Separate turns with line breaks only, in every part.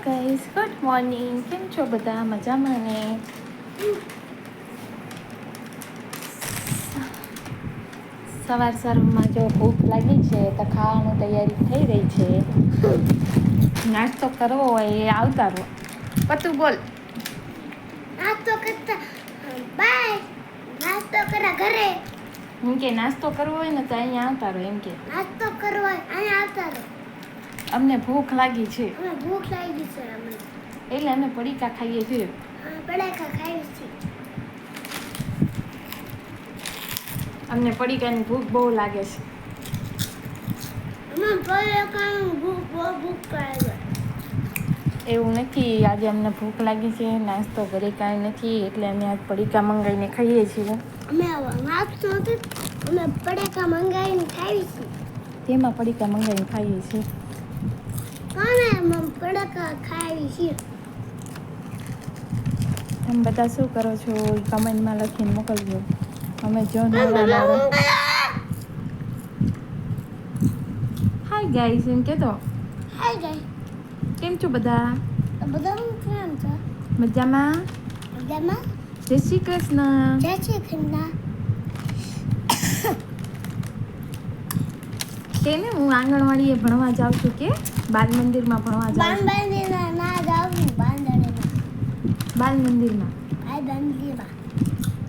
Guys, good morning. કેમ છો બધા? મજામાં ને? સવારમાં જો ભૂખ લાગી છે તો ખાવાની તૈયારી થઈ રહી છે. નાસ્તો કરવો હોય એ આવતા રહો. પતું બોલ.
નાસ્તો કરતા બાય નાસ્તો કરા ઘરે
એમ કે નાસ્તો કરવો હોય ને તો અહીંયા આવતા રહો. એમ કે
નાસ્તો કરવા અહીંયા આવતા રહો.
અમને ભૂખ લાગી છે
અમે ભૂખ લાગી છે અમને
એટલે અમે પડીકા ખાઈએ છીએ.
પડાકા ખાઈ છે.
અમને પડીકાની ભૂખ બહુ લાગે છે.
અમે પડાકાની ભૂખ લાગે.
એવું નથી, આજે અમને ભૂખ લાગી છે, નાસ્તો ઘરે કાંઈ નથી એટલે અમે આજ પડીકા મંગાવીને ખાઈએ છીએ.
અમે નાસ્તો નથી, અમે પડાકા મંગાવીને ખાઈ છે.
તેમાં પડીકા મંગાવીને ખાઈએ છીએ.
કોને અમે પડાકા ખાઈ છે?
તમે બધા શું કરો છો એ કમેન્ટમાં લખીને મોકલજો. અમે જો નવા હાય ગાઈસ એમ કહેતો.
હાય ગાય.
કેમ છો બધા?
બધા કેમ છો?
મજામાં?
મજામાં?
જય શ્રી કૃષ્ણ.
જય શ્રી કૃષ્ણ.
કે ને હું આંગણવાડીએ ભણવા જાઉં છું કે બાલ મંદિરમાં ભણવા જાઉં છું.
બાંધણીના ના જાવ બાંધણીમાં.
બાલ મંદિરમાં.
આ બાંધણીમાં.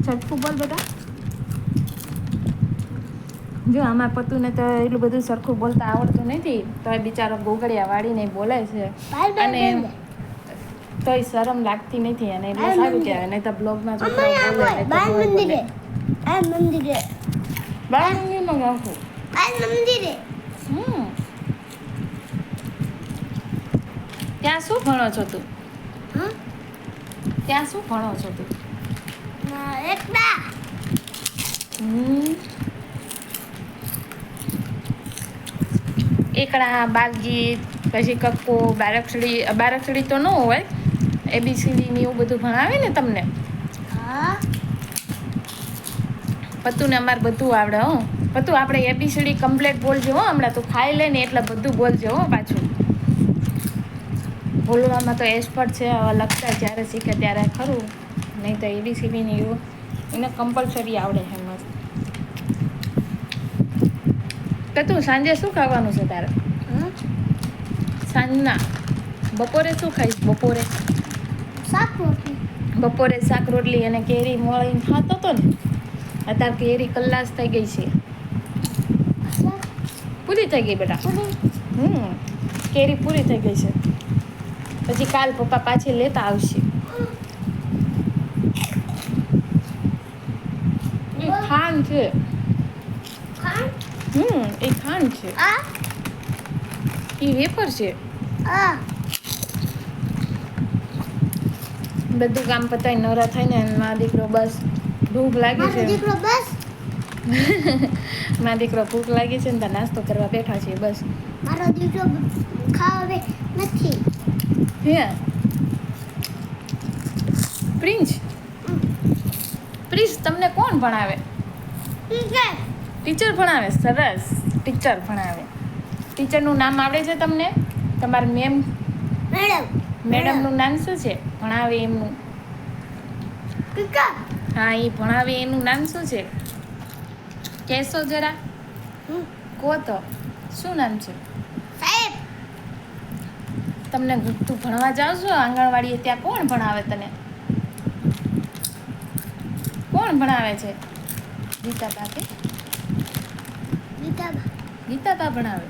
છટકું બોલ બેટા. જો આમાં પતુને તો એટલું બધું સરખું બોલતા આવડતું નથી તો એ બિચારો ગોગડિયા વાળીને બોલે છે અને તોય શરમ લાગતી નથી અને એટલે સારું કહેવાય. નહીં તો બ્લોગમાં છોકરાઓ બોલે
બાલ મંદિરે. આ મંદિરે.
બાલ મંદિરમાં જાઉં છું.
બાલ મંદિરે.
ત્યાં શું ભણો છો તું?
હા?
ત્યાં શું ભણો છો તું?
એકડા.
એકડા, બાલગીત, પછી કક્કો, બારાક્ષડી તો ન હોય, ABCD ને એવું બધું ભણાવે ને તમને.
હા.
પતુને અમારે બધું આવડે હો. પતુ આપણે ABCD કમ્પ્લીટ બોલજો હો. હમણાં તું ખાઈ લે ને એટલે બધું બોલજો હો પાછું. બોલવામાં તો એક્સપર્ટ છે, હવે લખતા જ્યારે શીખે ત્યારે ખરું, નહીં તો ABCD ને એવું એને કમ્પલસરી આવડે છે મસ્ત. તો તું સાંજે શું ખાવાનું છે તારે? સાંજના બપોરે શું ખાઈશ? બપોરે
શાક રોટલી.
બપોરે શાક રોટલી અને કેરી મળીને ખાતો હતો ને. અત્યારે કેરી કલાસ થઈ ગઈ છે, પૂરી થઈ ગઈ બેટા. કેરી પૂરી થઈ ગઈ છે. પછી કાલ પપ્પા પાછી લેતા આવશે. એ ખાંડ છે. એ ખાંડ છે. એ વેફર છે. બધું કામ પતાવી નવરા થાય ને મારો દીકરો બસ ભૂખ લાગી છે. મારો દીકરો ભૂખ લાગી છે ને તો નાસ્તો કરવા બેઠા છે બસ.
મારો દીકરો ખાવે નથી.
હે પ્રિન્સ, પ્રિન્સ તમને કોણ ભણાવે? ટીચર ભણાવે. સરસ, ટીચર ભણાવે. ટીચરનું નામ આવડે છે તમને? તમારા મેડમનું નામ શું છે ભણાવે એમનું? હા, એ ભણાવે એનું નામ શું છે? કહેશો જરા? કહો તો શું નામ છે?
સાહેબ.
તમને તું ભણવા જાવ છો આંગણવાડીએ, ત્યાં કોણ ભણાવે તને? કોણ ભણાવે છે? ગીતાબા કે? ગીતાબા ભણાવે.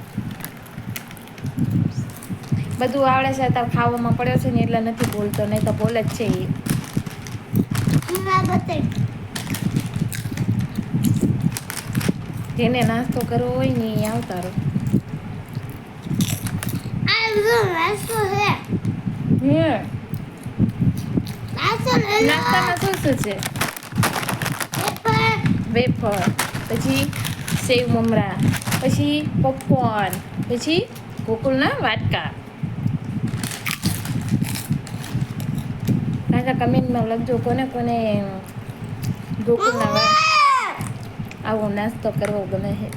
બધું આવડે છે, તો ખાવામાં પડ્યો છે ને એટલે નથી બોલતો, નહીં તો બોલે જ છે એ. જેને નાસ્તો કરવો હોય ને એ આવતા રહો. નાસ્તામાં શું શું છે? વેફર, પછી સેવ મમરા, પછી પોપકોર્ન, પછી ગોકુળના વાટકા. પાછા કમેન્ટમાં લખજો કોને કોને ગોકુળના આવો નાસ્તો કરવો ગમે છે.